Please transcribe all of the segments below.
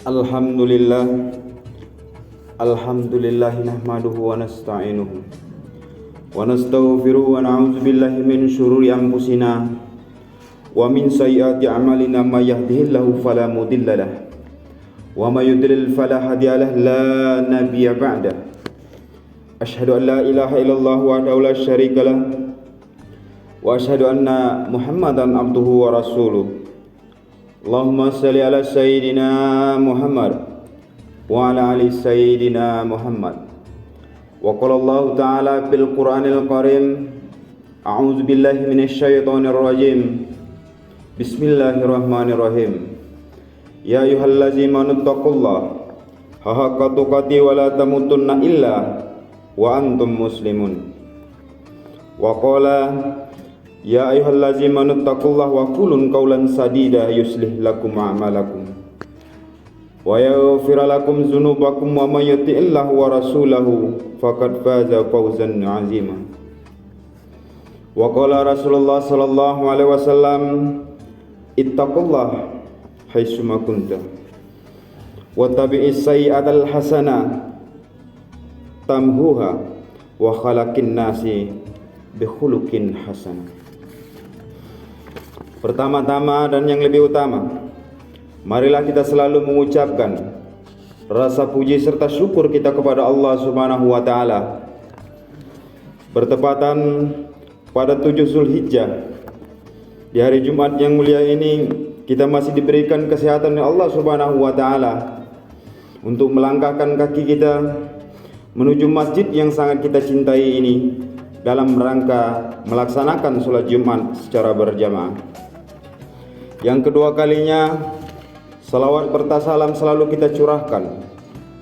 Alhamdulillah nahmaduhu wa nasta'inuhu wa nastaghfiruhu wa na'udzu billahi min syururi anfusina wa min sayyiati a'malina may yahdihillahu fala mudilla lahu wa may yudlil fala hadiya lahu la nabiyya ba'da. Asyhadu an la ilaha illallah wahdahu la syarika lahu wa asyhadu anna Muhammadan abduhu wa rasuluh. Allahumma salli ala sayyidina Muhammad wa ala ali sayyidina Muhammad. Wa qala Allah ta'ala fil Qur'anil Karim, a'udzu billahi minasy syaithanir rajim. Bismillahirrahmanirrahim. Ya ayyuhallazina amanu taqullaha haqqa tuqatih wa la tamutunna illa wa antum muslimun. Wa qala ya ayyuhallazina amanu taqullaha wa qulu qawlan sadida yuslih lakum a'malakum wa yaghfir lakum dzunubakum wa may yuti'illahu wa rasulahu faqad faza fawzan 'azima. Wa qala Rasulullah sallallahu alaihi wasallam, ittaqullaha haitsuma kunta wa tabi'is sayyi'atal hasanah tamhuha wa khalaqin nasi bi khuluqin hasanah. Pertama-tama dan yang lebih utama, marilah kita selalu mengucapkan rasa puji serta syukur kita kepada Allah Subhanahu wa taala. Bertepatan pada 7 Zulhijjah, di hari Jumat yang mulia ini, kita masih diberikan kesehatan oleh Allah Subhanahu wa taala untuk melangkahkan kaki kita menuju masjid yang sangat kita cintai ini dalam rangka melaksanakan sholat Jumat secara berjamaah. Yang kedua kalinya, salawat serta salam selalu kita curahkan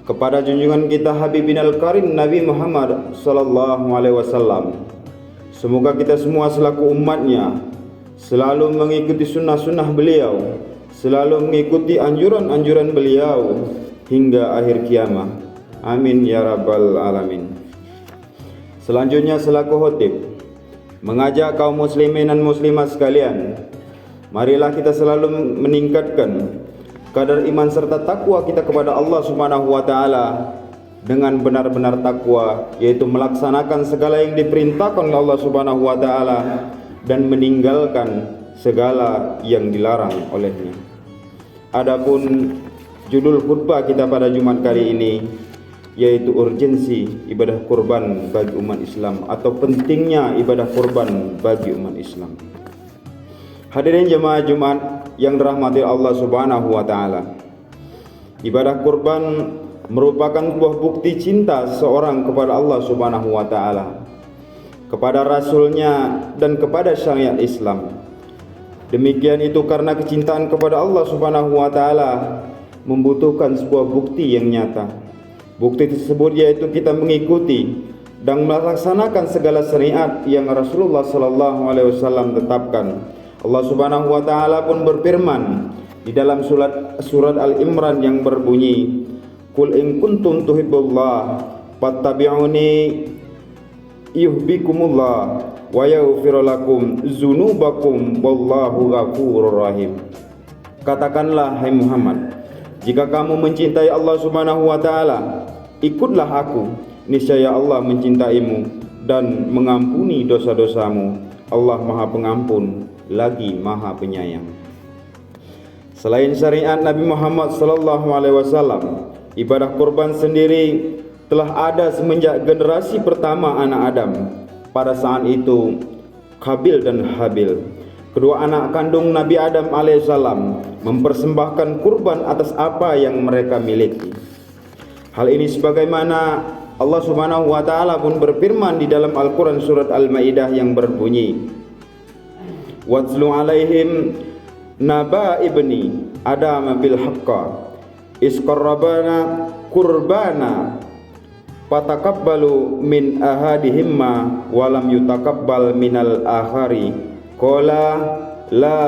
kepada junjungan kita Habibinal Karim Nabi Muhammad sallallahu alaihi wasallam. Semoga kita semua selaku umatnya selalu mengikuti sunnah-sunnah beliau, selalu mengikuti anjuran-anjuran beliau hingga akhir kiamat. Amin ya rabbal alamin. Selanjutnya selaku khotib mengajak kaum muslimin dan muslimat sekalian, marilah kita selalu meningkatkan kadar iman serta takwa kita kepada Allah Subhanahu wa taala dengan benar-benar takwa, yaitu melaksanakan segala yang diperintahkan oleh Allah Subhanahu wa taala dan meninggalkan segala yang dilarang olehnya. Adapun judul khutbah kita pada Jumat kali ini yaitu urgensi ibadah kurban bagi umat Islam atau pentingnya ibadah kurban bagi umat Islam. Hadirin jemaah Jumat yang dirahmati Allah Subhanahu wa taala. Ibadah kurban merupakan sebuah bukti cinta seorang kepada Allah Subhanahu wa taala, kepada Rasulnya dan kepada syariat Islam. Demikian itu karena kecintaan kepada Allah Subhanahu wa taala membutuhkan sebuah bukti yang nyata. Bukti tersebut yaitu kita mengikuti dan melaksanakan segala syariat yang Rasulullah sallallahu alaihi wasallam tetapkan. Allah Subhanahu wa taala pun berfirman di dalam surat Al-Imran yang berbunyi, "Qul in kuntum tuhibbullah fattabi'uni yuhibbukumullah wa yaghfir lakum dzunubakum wallahu ghafurur rahim." Katakanlah hai Muhammad, jika kamu mencintai Allah Subhanahu wa taala, ikutlah aku, niscaya Allah mencintaimu dan mengampuni dosa-dosamu. Allah Maha Pengampun lagi Maha Penyayang. Selain syariat Nabi Muhammad sallallahu alaihi wasallam, ibadah kurban sendiri telah ada semenjak generasi pertama anak Adam. Pada saat itu Qabil dan Habil, kedua anak kandung Nabi Adam alaihissalam, mempersembahkan kurban atas apa yang mereka miliki. Hal ini sebagaimana Allah Subhanahu wa taala pun berfirman di dalam Al-Qur'an surat Al-Maidah yang berbunyi, "Watlu alaihim naba ibni Adam bil haqqa isqarrabana qurbana fatakabbalu min ahadihimma walam yutakabbal minal akhari qala la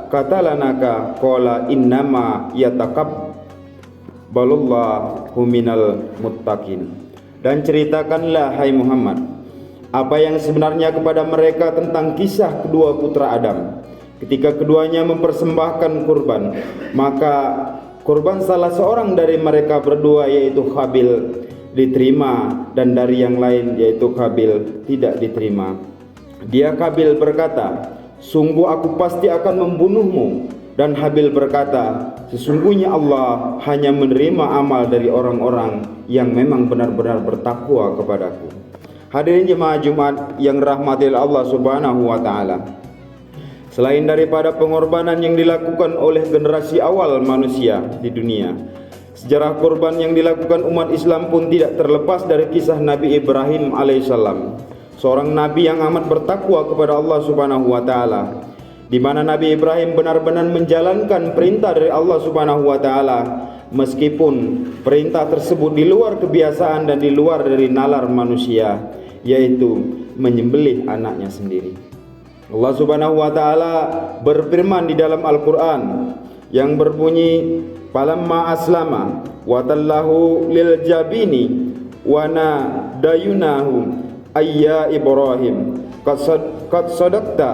katalanaka qala innama yatakabbalullahu minal muttaqin." Dan ceritakanlah hai Muhammad apa yang sebenarnya kepada mereka tentang kisah kedua putra Adam. Ketika keduanya mempersembahkan kurban, maka kurban salah seorang dari mereka berdua yaitu Habil diterima dan dari yang lain yaitu Habil tidak diterima. Dia Habil berkata, sungguh aku pasti akan membunuhmu. Dan Habil berkata, sesungguhnya Allah hanya menerima amal dari orang-orang yang memang benar-benar bertakwa kepadaku. Hadirin jemaah Jumat yang rahmati Allah Subhanahu wa taala. Selain daripada pengorbanan yang dilakukan oleh generasi awal manusia di dunia, sejarah kurban yang dilakukan umat Islam pun tidak terlepas dari kisah Nabi Ibrahim alaihissalam, seorang nabi yang amat bertakwa kepada Allah Subhanahu wa taala, di mana Nabi Ibrahim benar-benar menjalankan perintah dari Allah Subhanahu wa taala meskipun perintah tersebut di luar kebiasaan dan di luar dari nalar manusia, yaitu menyembelih anaknya sendiri. Allah Subhanahu wa taala berfirman di dalam Al-Qur'an yang berbunyi, "Falamma aslama wa tallahu lil jabini wa nadayunahu ayya Ibrahim qad sadaqta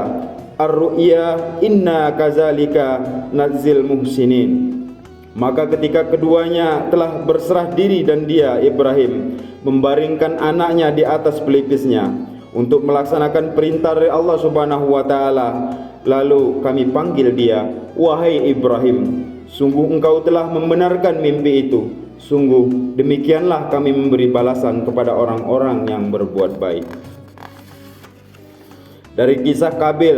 ar-ru'ya inna kazalika nadzil muhsinin." Maka ketika keduanya telah berserah diri dan dia Ibrahim membaringkan anaknya di atas pelipisnya untuk melaksanakan perintah dari Allah Subhanahu wa taala, lalu kami panggil dia, "Wahai Ibrahim, sungguh engkau telah membenarkan mimpi itu. Sungguh demikianlah kami memberi balasan kepada orang-orang yang berbuat baik." Dari kisah Qabil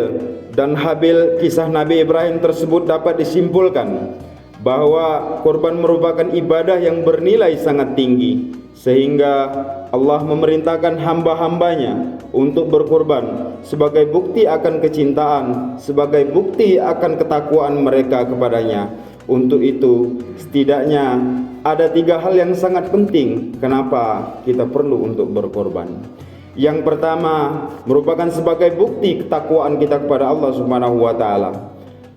dan Habil, kisah Nabi Ibrahim tersebut dapat disimpulkan bahwa kurban merupakan ibadah yang bernilai sangat tinggi, sehingga Allah memerintahkan hamba-hambanya untuk berkurban sebagai bukti akan kecintaan, sebagai bukti akan ketakwaan mereka kepadanya. Untuk itu, setidaknya ada 3 hal yang sangat penting kenapa kita perlu untuk berkorban. Yang pertama, merupakan sebagai bukti ketakwaan kita kepada Allah Subhanahu wa taala.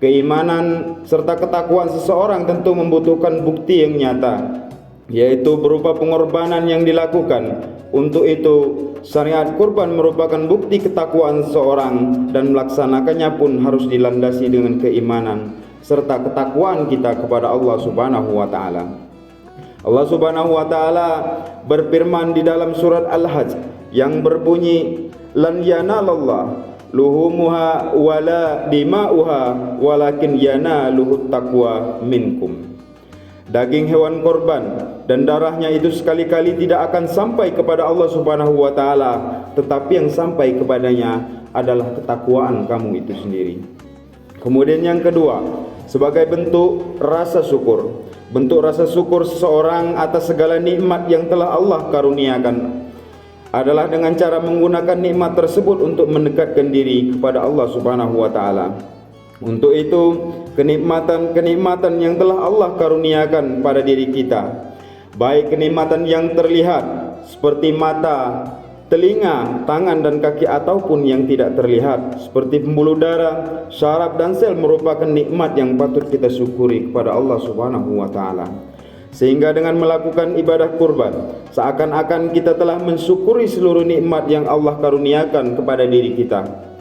Keimanan serta ketakwaan seseorang tentu membutuhkan bukti yang nyata, yaitu berupa pengorbanan yang dilakukan. Untuk itu, syariat kurban merupakan bukti ketakwaan seseorang dan melaksanakannya pun harus dilandasi dengan keimanan serta ketakwaan kita kepada Allah Subhanahu wa taala. Allah Subhanahu wa taala berfirman di dalam surat Al-Hajj yang berbunyi, "Lan yanalallah luhumuha wala dima'uha walakin yanaluhut taqwa minkum." Daging hewan korban dan darahnya itu sekali-kali tidak akan sampai kepada Allah Subhanahu wa taala, tetapi yang sampai kepadanya adalah ketakwaan kamu itu sendiri. Kemudian yang kedua, sebagai bentuk rasa syukur. Bentuk rasa syukur seseorang atas segala nikmat yang telah Allah karuniakan adalah dengan cara menggunakan nikmat tersebut untuk mendekatkan diri kepada Allah Subhanahu wa taala. Untuk itu, kenikmatan-kenikmatan yang telah Allah karuniakan pada diri kita, baik kenikmatan yang terlihat seperti mata, telinga, tangan dan kaki, ataupun yang tidak terlihat seperti pembuluh darah, syaraf dan sel, merupakan nikmat yang patut kita syukuri kepada Allah Subhanahu wa taala. Sehingga dengan melakukan ibadah kurban, seakan-akan kita telah mensyukuri seluruh nikmat yang Allah karuniakan kepada diri kita.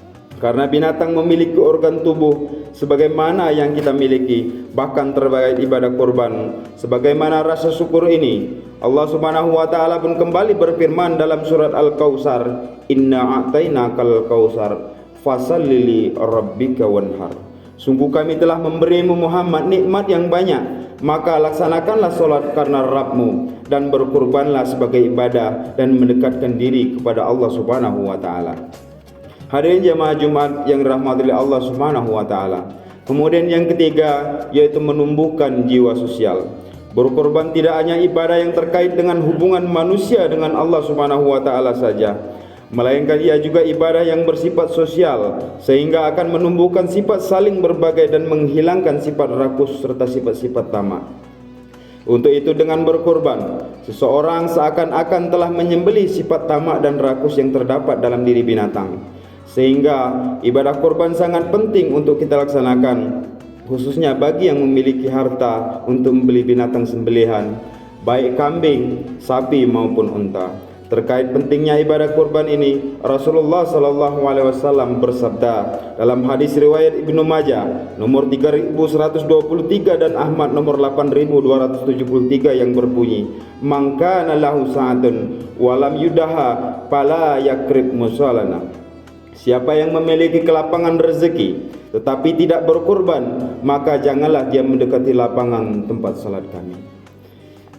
Karena binatang memiliki organ tubuh sebagaimana yang kita miliki, bahkan terbaik ibadah kurban sebagaimana rasa syukur ini. Allah Subhanahu wa taala pun kembali berfirman dalam surat Al-Kautsar, "Inna a'tainakal kautsar fashalli li rabbika wanhar." Sungguh kami telah memberimu Muhammad nikmat yang banyak, maka laksanakanlah solat karena Rabbmu dan berkurbanlah sebagai ibadah dan mendekatkan diri kepada Allah Subhanahu wa taala. Hadirin jemaah Jumat yang dirahmati Allah Subhanahu wa taala. Kemudian yang ketiga, yaitu menumbuhkan jiwa sosial. Berkorban tidak hanya ibadah yang terkait dengan hubungan manusia dengan Allah Subhanahu wa taala saja, melainkan ia juga ibadah yang bersifat sosial, sehingga akan menumbuhkan sifat saling berbagai dan menghilangkan sifat rakus serta sifat-sifat tamak. Untuk itu, dengan berkorban, seseorang seakan-akan telah menyembelih sifat tamak dan rakus yang terdapat dalam diri binatang. Sehingga ibadah kurban sangat penting untuk kita laksanakan, khususnya bagi yang memiliki harta untuk membeli binatang sembelihan, baik kambing, sapi maupun unta. Terkait pentingnya ibadah kurban ini, Rasulullah sallallahu alaihi wasallam bersabda dalam hadis riwayat Ibnu Majah nomor 3123 dan Ahmad nomor 8273 yang berbunyi, "Man kana lahu sa'atun wa lam yudaha fala yakrib musallana." Siapa yang memiliki kelapangan rezeki tetapi tidak berkurban, maka janganlah dia mendekati lapangan tempat salat kami.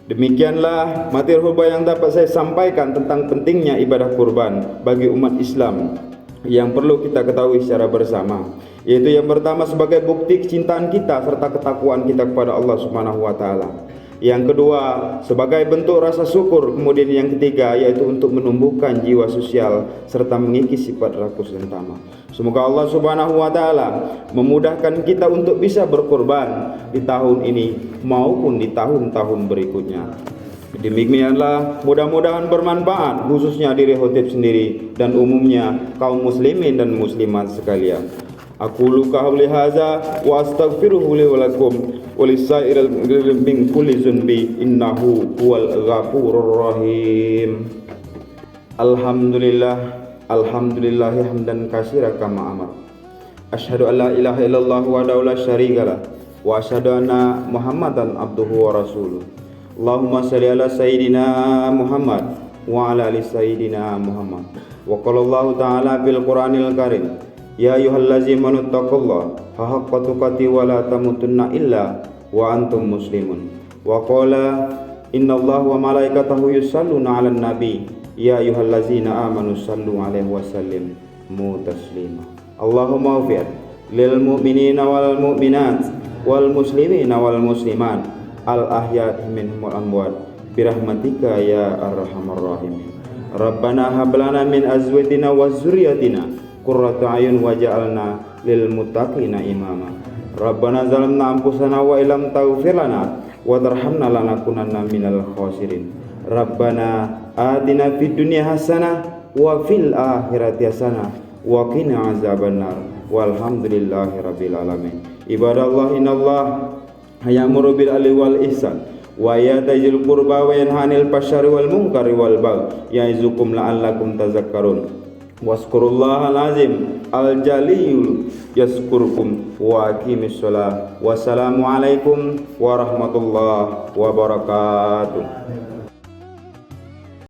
Demikianlah materi khutbah yang dapat saya sampaikan tentang pentingnya ibadah kurban bagi umat Islam yang perlu kita ketahui secara bersama, yaitu yang pertama sebagai bukti kecintaan kita serta ketakwaan kita kepada Allah Subhanahu wa taala. Yang kedua sebagai bentuk rasa syukur, kemudian yang ketiga yaitu untuk menumbuhkan jiwa sosial serta mengikis sifat rakus dan tamak. Semoga Allah Subhanahu wa taala memudahkan kita untuk bisa berkorban di tahun ini maupun di tahun-tahun berikutnya. Demikianlah, mudah-mudahan bermanfaat khususnya diri khotib sendiri dan umumnya kaum muslimin dan muslimat sekalian. Aqulu qauli hadza wa astaghfiruhu li wa lakum wa lisairil muslimin min kulli dzunbi innahu huwal ghafurur rahim. Alhamdulillah hamdan katsira kama amar. Asyhadu an la ilaha illallah wahdahu la syarikalah wa asyhadu anna Muhammadan abduhu wa rasuluh. Allahumma shalli ala sayyidina Muhammad wa ala ali sayyidina Muhammad. Wa qala Allah ta'ala fil Qur'anil Karim, ya ayyuhallazina taqullaha haqqa tuqatih wa la tamutunna illa wa antum muslimun. Wa qala innallaha wa malaikatahu yusalluna 'alan nabi ya ayyuhallazina amanu sallu 'alaihi wa sallimu taslima. Allahumma ighfir lil mu'minina wal mu'minat wal muslimina wal muslimat al ahya'i minhum wal amwat birahmatika ya arhamar rahimin. Rabbana hab lana min azwajina wa dzurriyyatina qurrata a'yun waj'alna lil muttaqina imama. Rabbana zalamna anfusana wa illam taghfir lana wa tarhamna lanakunanna minal khasirin. Rabbana atina fid dunya hasanah wa fil akhirati hasanah wa qina azabannar. Walhamdulillahi rabbil alamin. Ibadallah, innallaha ya'muru bil adli wal ihsan wa ya'tazil qurba wa yanha 'anil fahsya'i wal munkari wal baghi ya'izukum la'allakum tadhakkarun. Waskurullahal azim al jaliyul yaskurkum wa aqimis shalah. Wassalamu alaikum warahmatullahi wabarakatuh.